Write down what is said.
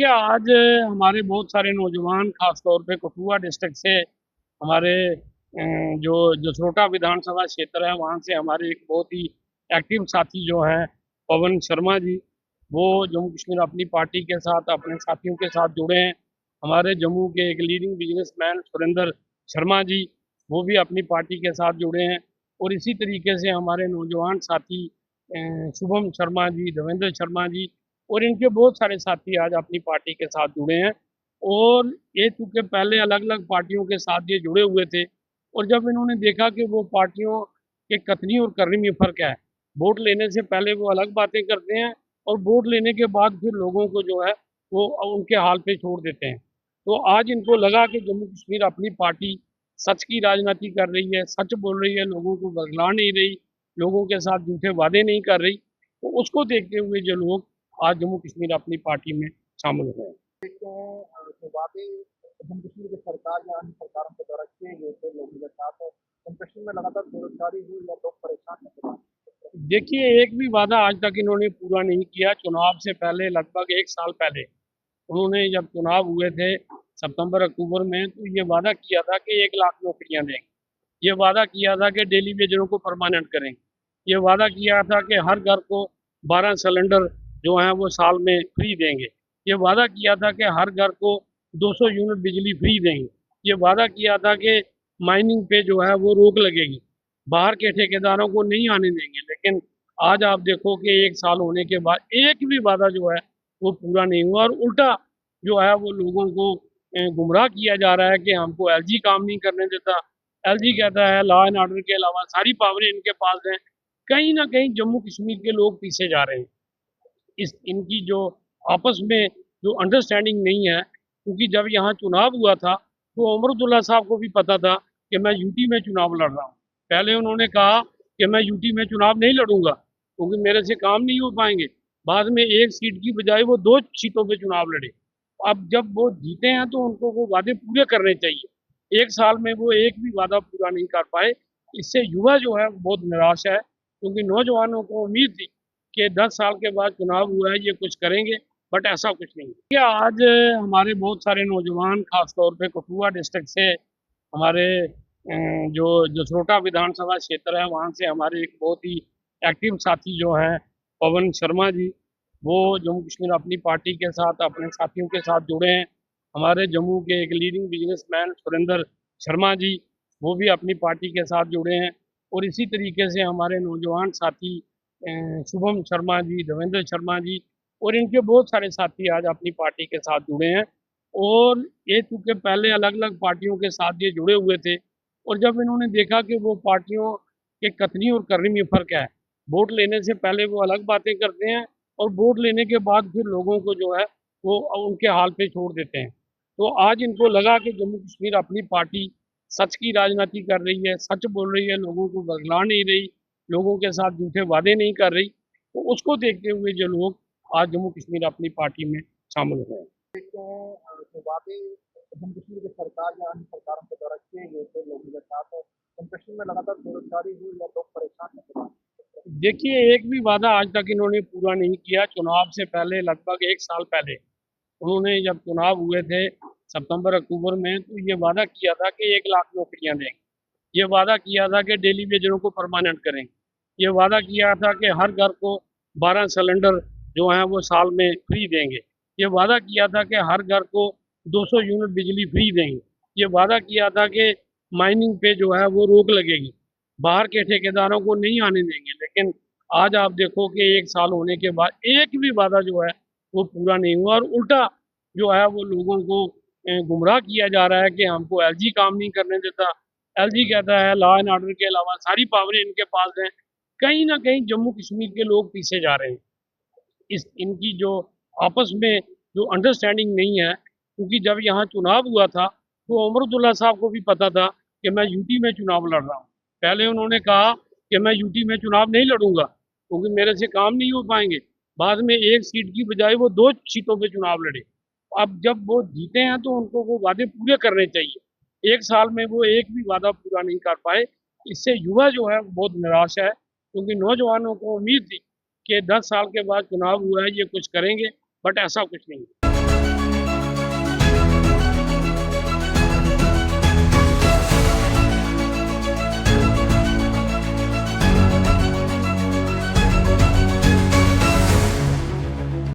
क्या आज हमारे बहुत सारे नौजवान खासतौर पे कठुआ डिस्ट्रिक्ट से हमारे जो जसरोटा विधानसभा क्षेत्र है वहाँ से हमारे एक बहुत ही एक्टिव साथी जो है पवन शर्मा जी, वो जम्मू कश्मीर अपनी पार्टी के साथ अपने साथियों के साथ जुड़े हैं। हमारे जम्मू के एक लीडिंग बिजनेसमैन सुरेंद्र शर्मा जी, वो भी अपनी पार्टी के साथ जुड़े हैं। और इसी तरीके से हमारे नौजवान साथी शुभम शर्मा जी, देवेंद्र शर्मा जी और इनके बहुत सारे साथी आज अपनी पार्टी के साथ जुड़े हैं। और ये चूँकि पहले अलग-अलग पार्टियों के साथ ये जुड़े हुए थे और जब इन्होंने देखा कि वो पार्टियों के कथनी और करनी में फ़र्क है। वोट लेने से पहले वो अलग बातें करते हैं और वोट लेने के बाद फिर लोगों को जो है वो उनके हाल पे छोड़ देते हैं। तो आज इनको लगा कि जम्मू कश्मीर अपनी पार्टी सच की राजनीति कर रही है, सच बोल रही है, लोगों को बरगला नहीं रही, लोगों के साथ झूठे वादे नहीं कर रही। तो उसको देखते हुए जो लोग आज जम्मू कश्मीर अपनी पार्टी में शामिल हुए हैं। जो वादे जम्मू कश्मीर की सरकार या अन्य सरकारों के द्वारा किए गए थे लोगों के साथ, जम्मू कश्मीर में लगातार बेरोजगारी हुई या लोग परेशान हैं। देखिए, एक भी वादा आज तक इन्होंने पूरा नहीं किया। चुनाव से पहले लगभग 1 साल पहले उन्होंने जब चुनाव हुए थे सितंबर-अक्टूबर में, तो ये वादा किया था कि 1 लाख नौकरियाँ देंगे। ये वादा किया था कि डेली वेजरों को परमानेंट करेंगे। ये वादा किया था कि हर घर को 12 सिलेंडर जो हैं वो साल में फ्री देंगे। ये वादा किया था कि हर घर को 200 यूनिट बिजली फ्री देंगे। ये वादा किया था कि माइनिंग पे जो है वो रोक लगेगी, बाहर के ठेकेदारों को नहीं आने देंगे। लेकिन आज आप देखो कि 1 साल होने के बाद एक भी वादा जो है वो पूरा नहीं हुआ और उल्टा जो है वो लोगों को गुमराह किया जा रहा है कि हमको एलजी काम नहीं करने देता। एलजी कहता है लॉ एंड ऑर्डर के अलावा सारी पावरें इनके पास हैं। कहीं न कहीं जम्मू कश्मीर के लोग पीछे जा रहे हैं। इस इनकी जो आपस में जो अंडरस्टैंडिंग नहीं है, क्योंकि जब यहाँ चुनाव हुआ था तो उमर अब्दुल्ला साहब को भी पता था कि मैं यूटी में चुनाव लड़ रहा हूँ। पहले उन्होंने कहा कि मैं यूटी में चुनाव नहीं लड़ूंगा क्योंकि मेरे से काम नहीं हो पाएंगे। बाद में 1 सीट की बजाय वो 2 सीटों पे चुनाव लड़े। अब जब वो जीते हैं तो उनको वो वादे पूरे करने चाहिए। 1 साल में वो एक भी वादा पूरा नहीं कर पाए। इससे युवा जो है बहुत निराश है, क्योंकि नौजवानों को उम्मीद थी कि 10 साल के बाद चुनाव हुआ है, ये कुछ करेंगे, बट ऐसा कुछ नहीं। क्या आज हमारे बहुत सारे नौजवान खास तौर पे कठुआ डिस्ट्रिक्ट से हमारे जो जसरोटा विधानसभा क्षेत्र है वहाँ से हमारे एक बहुत ही एक्टिव साथी जो है पवन शर्मा जी, वो जम्मू कश्मीर अपनी पार्टी के साथ अपने साथियों के साथ जुड़े हैं। हमारे जम्मू के एक लीडिंग बिजनेसमैन सुरेंद्र शर्मा जी, वो भी अपनी पार्टी के साथ जुड़े हैं। और इसी तरीके से हमारे नौजवान साथी शुभम शर्मा जी, देवेंद्र शर्मा जी और इनके बहुत सारे साथी आज अपनी पार्टी के साथ जुड़े हैं। और ये चूँकि पहले अलग-अलग पार्टियों के साथ ये जुड़े हुए थे और जब इन्होंने देखा कि वो पार्टियों के कथनी और करनी में फ़र्क है, वोट लेने से पहले वो अलग बातें करते हैं और वोट लेने के बाद फिर लोगों को जो है वो उनके हाल पे छोड़ देते हैं। तो आज इनको लगा कि जम्मू कश्मीर अपनी पार्टी सच की राजनीति कर रही है, सच बोल रही है, लोगों को बरगला नहीं रही, लोगों के साथ झूठे वादे नहीं कर रही। तो उसको देखते हुए जो लोग आज जम्मू कश्मीर अपनी पार्टी में शामिल हुए हैं। जो वादे जम्मू कश्मीर की सरकार या अन्य सरकारों के द्वारा किए गए थे लोगों के साथ, जम्मू कश्मीर में लगातार बेरोजगारी हुई या लोग परेशान हैं। देखिए, एक भी वादा आज तक इन्होंने पूरा नहीं किया। चुनाव से पहले लगभग 1 साल पहले उन्होंने जब चुनाव हुए थे सितंबर-अक्टूबर में, तो ये वादा किया था कि 1 लाख नौकरियाँ देंगे। ये वादा किया था कि डेली वेजरों को परमानेंट करेंगे। ये वादा किया था कि हर घर को 12 सिलेंडर जो हैं वो साल में फ्री देंगे। ये वादा किया था कि हर घर को 200 यूनिट बिजली फ्री देंगे। ये वादा किया था कि माइनिंग पे जो है वो रोक लगेगी, बाहर के ठेकेदारों को नहीं आने देंगे। लेकिन आज आप देखो कि 1 साल होने के बाद एक भी वादा जो है वो पूरा नहीं हुआ और उल्टा जो है वो लोगों को गुमराह किया जा रहा है कि हमको एलजी काम नहीं करने देता। एलजी कहता है लॉ एंड ऑर्डर के अलावा सारी पावरें इनके पास हैं। कहीं न कहीं जम्मू कश्मीर के लोग पीछे जा रहे हैं। इस इनकी जो आपस में जो अंडरस्टैंडिंग नहीं है, क्योंकि जब यहाँ चुनाव हुआ था तो उमर अब्दुल्ला साहब को भी पता था कि मैं यूटी में चुनाव लड़ रहा हूँ। पहले उन्होंने कहा कि मैं यूटी में चुनाव नहीं लड़ूंगा क्योंकि मेरे से काम नहीं हो पाएंगे। बाद में 1 सीट की बजाय वो 2 सीटों पे चुनाव लड़े। अब जब वो जीते हैं तो उनको वो वादे पूरे करने चाहिए। 1 साल में वो एक भी वादा पूरा नहीं कर पाए। इससे युवा जो है बहुत निराश है, क्योंकि नौजवानों को उम्मीद थी कि 10 साल के बाद चुनाव हुआ है, ये कुछ करेंगे, बट ऐसा कुछ नहीं।